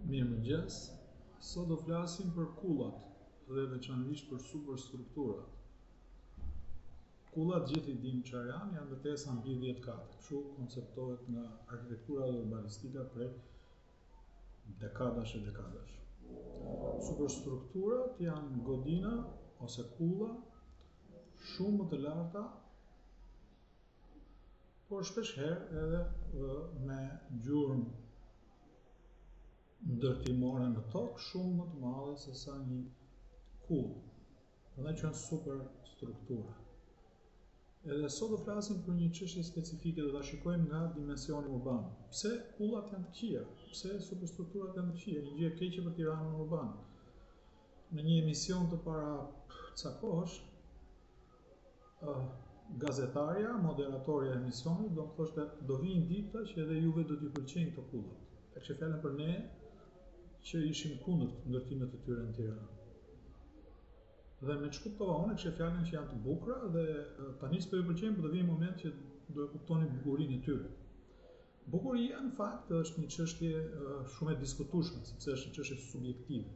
Mirëmëngjes, sot do flasim për kullat dhe veçanërisht për superstrukturat. Kullat gjithë i dimë çfarë janë ndërtesa mbi 10 kate, kështu konceptohet nga arkitektura dhe urbanistika prej dekadash e dekadash. Superstrukturat janë godina ose kulla shumë më të larta, por shpeshherë edhe me gjurmë ndërtimore në tokë shumë më të madhe se sa një kullë. Prandaj quhen superstruktura. Edhe sot do flasim për një çështje specifike, do ta shikojmë nga dimensioni urban. Pse kullat janë të këqija? Pse superstrukturat janë të këqija? Një gjë e keqe për Tiranën urbane. Në një emision të para ca kohësh, gazetarja, moderatorja e emisionit do më thoshte do vinë dita që edhe juve do t'ju pëlqejnë këto kullat. E kishte fjalën për ne që ishim kundër ndërtimit të tyre në Tiranë. Dhe me që kuptova unë, kishte fjalën që janë të bukura dhe tani s'po ju pëlqejnë, por do vijë një moment që do e kuptoni bukurinë e tyre. Bukuria në fakt është një çështje shumë e diskutueshme, sepse është një çështje subjektive.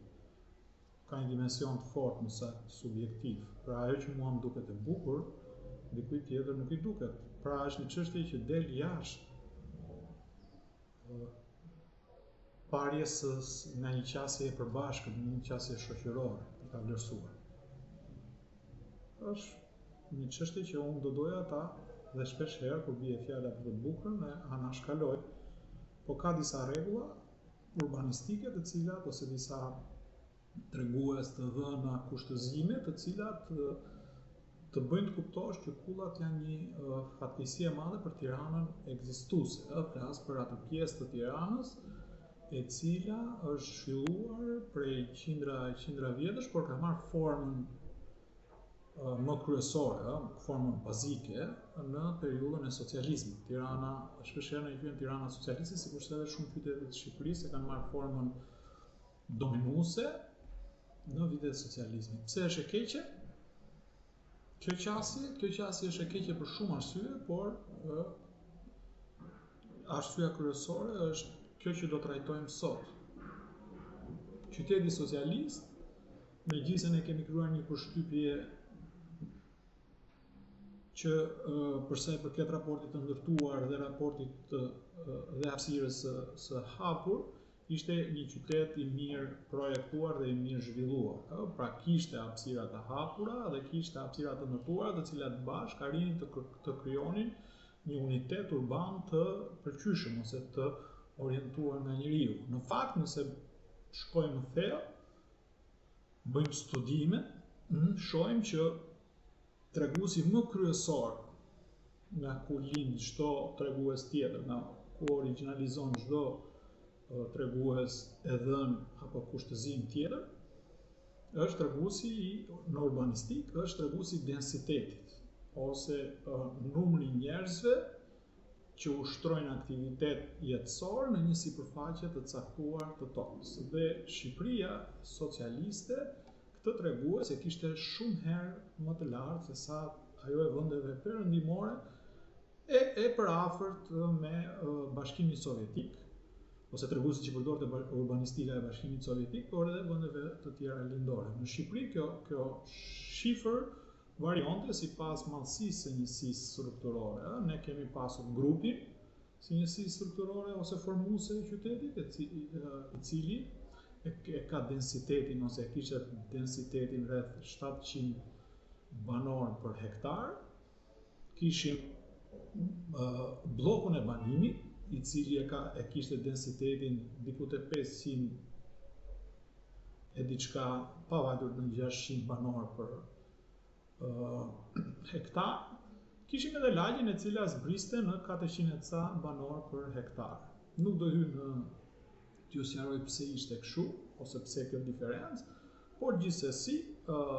Ka një dimension të fortë në sakt subjektiv. Pra ajo që mua më duket e bukur, dikujt tjetër nuk i duket. Pra është një çështje që del jashtë parjes nga një qasje e përbashkët, një qasje shoqërore, për ta vlerësuar. Është një çështje që unë do doja ta dhe shpesh herë kur bie fjala për të bukurën e anashkaloj, po ka disa rregulla urbanistike të cilat ose disa tregues të dhëna kushtëzime të cilat të bëjnë të kuptosh që kullat janë një fatkeqësi e madhe për Tiranën ekzistuese. Flas për atë pjesë të Tiranës e cila është zhvilluar prej qindra vjetësh, por ka marrë formën më kryesore, formën bazike në periudhën e socializmit. Tirana, shpeshherë ne i quajmë Tirana socialiste, sikurse edhe shumë qytete të Shqipërisë kanë marrë formën dominuese në vitet e socializmit. Pse është e keqe? Kjo qasje është e keqe për shumë arsye, por arsyeja kryesore është kjo që do trajtojmë sot. Qyteti socialist, megjithëse ne kemi krijuar një përshtypje që për sa i përket raportit të ndërtuar dhe raportit dhe hapësirës së hapur, ishte një qytet i mirë projektuar dhe i mirë zhvilluar. Pra kishte hapësira të hapura dhe kishte hapësira të ndërtuara, të cilat bashkë arrinin të krijonin një unitet urban të përqyeshëm ose të orientuar nga njeriu. Në fakt, nëse shkojmë në thellë, bëjmë studime, shohim që treguesi më kryesor nga ku lind çdo tregues tjetër, nga ku origjinalizon çdo tregues e dhën apo kushtëzim tjetër, është treguesi në urbanistik, është treguesi i densitetit ose numri i njerëzve që ushtrojnë aktivitet jetësor në një sipërfaqe të caktuar të tokës. Dhe Shqipëria socialiste këtë tregues e kishte shumë herë më të lartë se sa ajo e vendeve perëndimore e përafërt me Bashkimin Sovjetik, ose treguesi që përdorte urbanistika e Bashkimit Sovjetik, por edhe vendeve të tjera lindore. Në Shqipëri kjo shifër varionte sipas madhësisë së njësisë strukturore. Ne kemi pasur grupin si njësi strukturore ose formuese e qytetit, i cili e ka densitetin ose e kishte densitetin rreth 700 banor për hektar. Kishim bllokun e banimit, i cili e kishte densitetin diku te 500 e diçka, pavajtur në 600 banor për hektar. Kishim edhe lagjen e cila zbriste në 400 ca banor për hektar. Nuk do hy në t'ju sqaroj pse ishte kështu ose pse kjo diferencë, por gjithsesi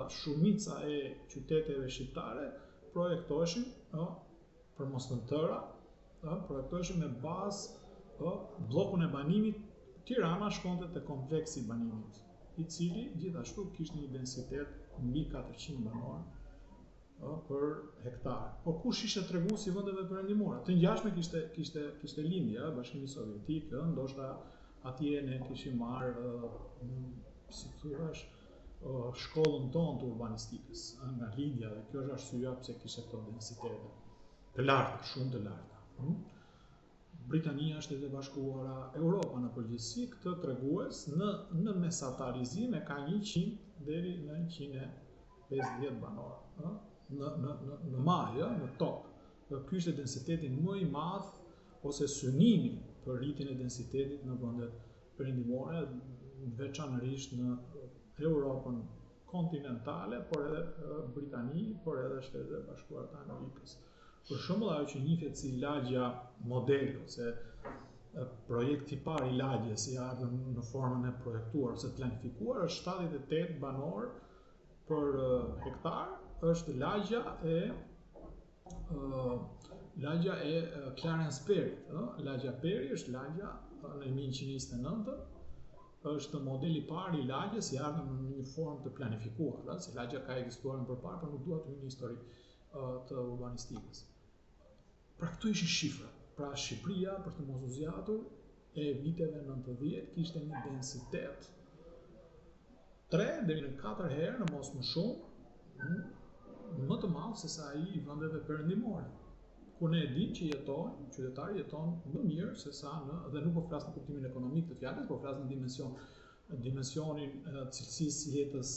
shumica e qyteteve shqiptare projektoheshin, për mos thënë tëra, projektoheshin me bazë bllokun e banimit. Tirana shkonte te kompleksi i banimit, i cili gjithashtu kishte një densitet mbi 400 banor për hektar. Por kush ishte treguesi i vendeve perëndimore? Të ngjashme kishte lindja, Bashkimi Sovjetik, ndoshta atje ne kishim marrë, si thuash, shkollën tonë të urbanistikës nga lindja, dhe kjo është arsyeja pse kishte këto densitete të larta, shumë të larta. Britania, Shtetet e Bashkuara, Europa në përgjithësi këtë tregues në mesatarizim e ka 100 deri në 150 banor, në majë, në top. Ky ishte densiteti më i madh ose synimi për rritjen e densitetit në vendet perëndimore, veçanërisht në Europën kontinentale, por edhe Britani, por edhe Shtetet e Bashkuara të Amerikës. Për shembull, ajo që njihet si lagja model ose projekti i parë i lagjes si ardhur në formën e projektuar ose planifikuar është 78 banor për hektar, është lagja e Clarence Perryt. Lagja Perry është lagja në 1929, është modeli i parë i lagjes i ardhur në një formë të planifikuar, se lagja ka ekzistuar më parë, por nuk dua të hyj në histori të urbanistikës. Pra këto ishin shifra. Pra Shqipëria, për të mos u zgjatur, e viteve 90 kishte një densitet 3 deri në 4 herë, në mos më shumë, më të madh se sa ai i vendeve perëndimore. Ku ne e dimë që qytetari jeton më mirë se sa dhe nuk po flas në kuptimin ekonomik të fjalës, po flas në dimensionin cilësisë jetës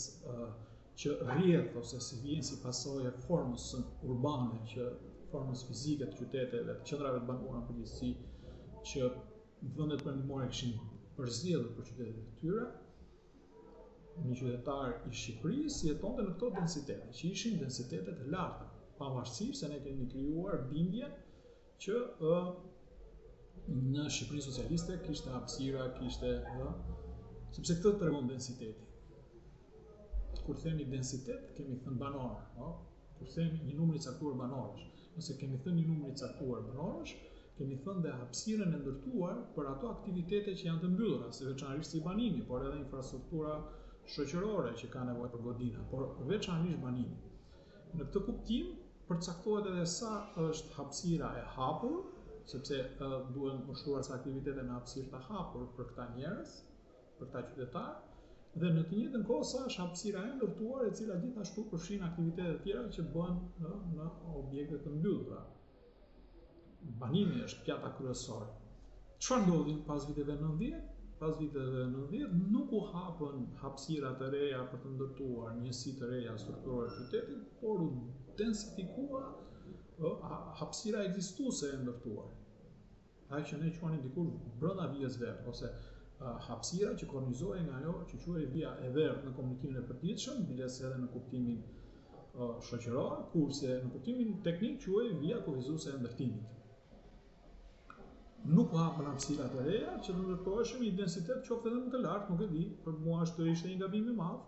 që rrjedh ose si vjen si pasojë e formës urbane, formës fizike të qyteteve, të qendrave të banuara në përgjithësi, që vendet perëndimore kishin përzgjedhur për qytetet e tyre. Një qytetar i Shqipërisë jetonte në këto densitete, që ishin densitete të larta, pavarësisht se ne kemi krijuar bindjen që në Shqipërinë socialiste kishte hapësira, sepse këtë tregon densiteti. Kur themi densitet, kemi thënë banor, kur themi një numër i caktuar banorësh. Nëse kemi thënë një numër i caktuar banorësh, kemi thënë dhe hapësirën e ndërtuar për ato aktivitete që janë të mbyllura, si veçanërisht si banimi, por edhe infrastruktura shoqërore që ka nevojë për godina, por veçanërisht banimi. Në këtë kuptim, përcaktohet edhe sa është hapësira e hapur, sepse duhen mbështetuar sa aktivitete në hapësirë të hapur për këta njerëz, për këta qytetarë, dhe në të njëjtën kohë sa është hapësira e ndërtuar, e cila gjithashtu përfshin aktivitete të tjera që bëhen në objekte të mbyllura. Banimi është pjata kryesore. Çfarë ndodhi pas viteve 90? Pas viteve 90 nuk u hapën hapësira të reja për të ndërtuar njësi të reja strukturore të qytetit, por u densifikua hapësira ekzistuese e ndërtuar. Ajo që ne quajmë dikur brenda vijës verdh ose hapësira që kornizohej nga ajo që quhej vija e verdhë në komunikimin e përditshëm, biles edhe në kuptimin shoqëror, kurse në kuptimin teknik quhej vija kufizuese e ndërtimit. Nuk u hapën hapësira të reja që të ndërtoheshin një densitet qoftë edhe më të lartë, nuk e di, për mua ishte një gabim i madh,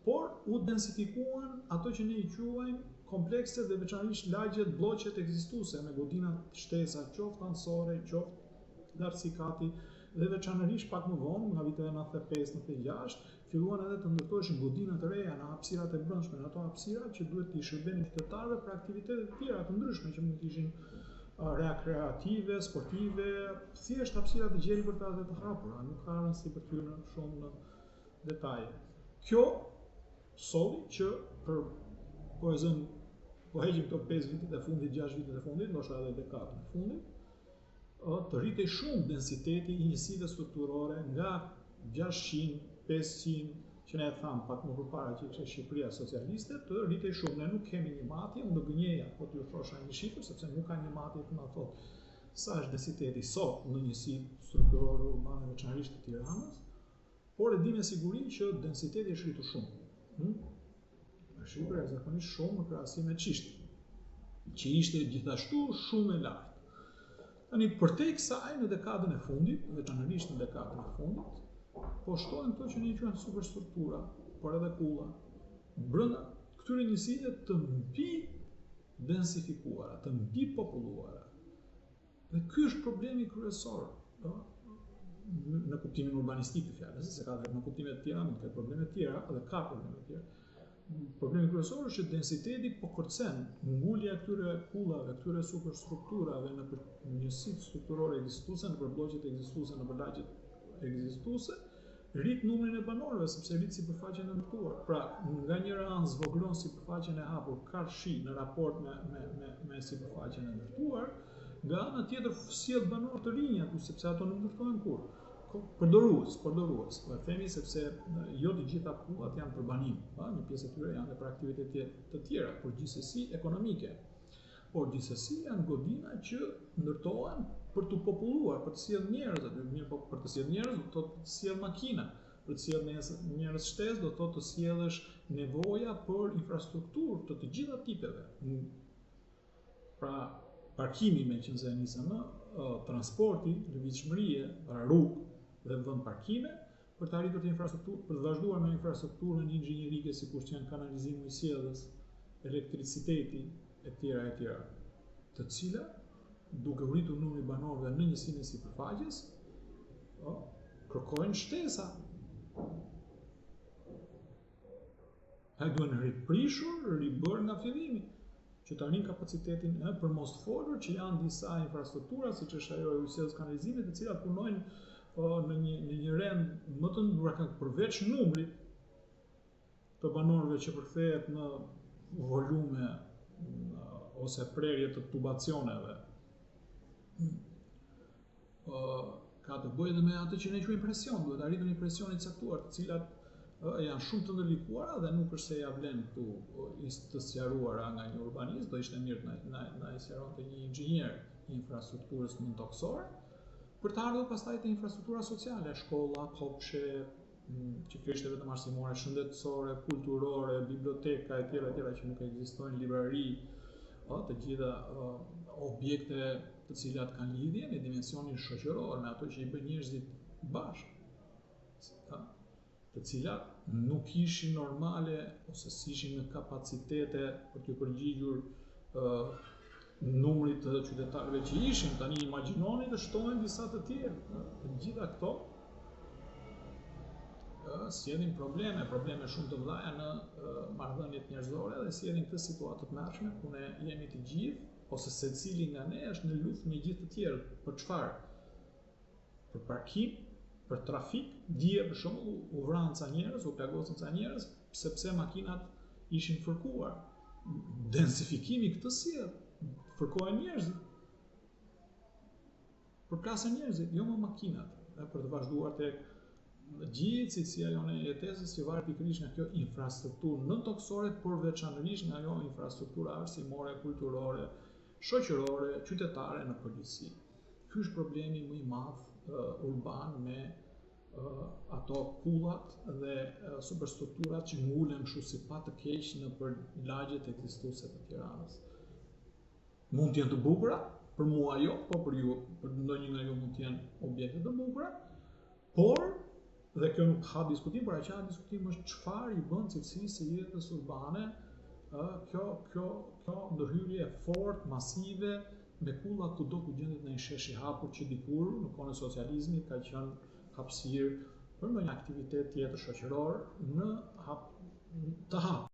por u densifikuan ato që ne i quajmë komplekset dhe veçanërisht lagjet, blloqet ekzistuese me godina shtesa, qoftë anësore, qoftë lartësikati, dhe veçanërisht pak më vonë, nga viteve 95-96, filluan edhe të ndërtoheshin godina të reja në hapësirat e brendshme, në ato hapësira që duhet të shërbenin qytetarëve për aktivitete të tjera të ndryshme që mund të ishin rekreative, sportive, thjesht hapësira të gjeni për të hapura, nuk ka rëndësi për të hyrë shumë në detaje. Kjo solli që po heqim këto 5 vitet e fundit, 6 vitet e fundit, ndoshta edhe dekadën e fundit, të rritej shumë densiteti i njësive strukturore nga 600, 500, që ne e thamë pak më përpara që ishte Shqipëria socialiste, të rritej shumë. Ne nuk kemi një matje, unë do gënjeja po t'ju thosha një shifër, sepse nuk ka një matje të na thotë sa është densiteti sot në njësi strukturore urbane veçanërisht të Tiranës, por e di me siguri që densiteti është rritur shumë. Është rritur zakonisht shumë në krahasim me çishtin, që ishte gjithashtu shumë e lartë. Tani përtej kësaj në dekadën e fundit, veçanërisht në dekadën e fundit, po shtohen këto që ne i quajmë superstruktura, por edhe kulla, brenda këtyre njësive të mbi densifikuara, të mbi populluara. Dhe ky është problemi kryesor, në kuptimin urbanistik të fjalës, se ka në kuptime të tjera, mund të ketë probleme të tjera, dhe ka probleme të tjera. Problemi kryesor është që densiteti po kërcen ngulja e këtyre kullave, këtyre superstrukturave në njësitë strukturore ekzistuese, në blloqet ekzistuese, në lagjet ekzistuese, rrit numrin e banorëve sepse rrit sipërfaqen e ndërtuar. Pra, nga njëra anë zvoglon sipërfaqen e hapur karshi në raport me sipërfaqen e ndërtuar, nga ana tjetër sjell banor të rinj aty sepse ato nuk ndërtohen kurrë. Përdorues. Po e themi sepse jo të gjitha pullat janë për banim, një pjesë e tyre janë edhe për aktivitete të tjera, por gjithsesi ekonomike. Por gjithsesi janë godina që ndërtohen për të populluar, për të sjellë njerëz aty, mirë po për të sjellë njerëz do të thotë të sjellë makina, për të sjellë njerëz shtesë do të thotë të sjellësh nevoja për infrastrukturë të gjitha tipeve. Pra, parkimi me që nëse nisëm transporti, lëvizshmërie, pra rrugë dhe vend parkime, për të arritur të infrastrukturë, për të vazhduar me infrastrukturën inxhinierike sikur që janë kanalizimi i sjelljes, elektriciteti etj, të cilat duke rritur numri i banorëve në njësinë e sipërfaqes, kërkojnë shtesa. Ai duhen riprishur, ribër nga fillimi, që të arrin kapacitetin, për mos të folur që janë disa infrastruktura, siç është ajo e sjelljes kanalizimit, të cilat punojnë në një rend më të ndryshëm përveç numrit të banorëve që përkthehet në volume ose prerje të tubacioneve. Ka të bëjë edhe me atë që ne quajmë presion, duhet arritur një presion i caktuar, të cilat janë shumë të ndërlikuara dhe nuk është se ja vlen të sqaruara nga një urbanist, do ishte mirë na i sqaronte një inxhinier i infrastrukturës nëntoksore, për të ardhur pastaj te infrastruktura sociale, shkolla, kopshe, që kjo ishte vetëm arsimore, shëndetësore, kulturore, biblioteka etj që nuk ekzistojnë, librari, të gjitha objekte të cilat kanë lidhje me dimensionin shoqëror, me ato që i bën njerëzit bashkë, të cilat nuk ishin normale ose s'ishin në kapacitete për të përgjigjur numrit të qytetarëve që ishin. Tani imagjinoni të shtohen disa të tjerë. Të gjitha këto sjellin probleme shumë të mëdha në marrëdhëniet njerëzore dhe sjellin këtë situatë të mërshme ku ne jemi të gjithë ose secili nga ne është në luftë me gjithë të tjerët. Për çfarë? Për parkim, për trafik, dje për shembull u vranë ca njerëz, u plagosën ca njerëz sepse makinat ishin fërkuar. Densifikimi këtë sjell, fërkohen njerëzit. Përplasen njerëzit, jo më makinat, për të vazhduar tek gjithë cilësia jone e jetesës që varet pikërisht nga kjo infrastrukturë nëntoksore, por veçanërisht nga ajo infrastruktura arsimore, kulturore, shoqërore, qytetare në përgjithësi. Ky është problemi më i madh urban me ato kullat dhe superstrukturat që ngulen kështu si pa të keq nëpër lagjet ekzistuese të Tiranës. Mund të jenë të bukura, për mua jo, po për ju, për ndonjë nga ju mund të jenë objekte të bukura, por dhe kjo nuk ha diskutim, por ajo diskutim është çfarë i bën cilësisë së jetës urbane kjo ndërhyrje fort, masive, me kulla kudo ku gjendet në një shesh i hapur që dikur në kohën e socializmit ka qenë hapësirë për ndonjë aktivitet tjetër shoqëror në të hapur.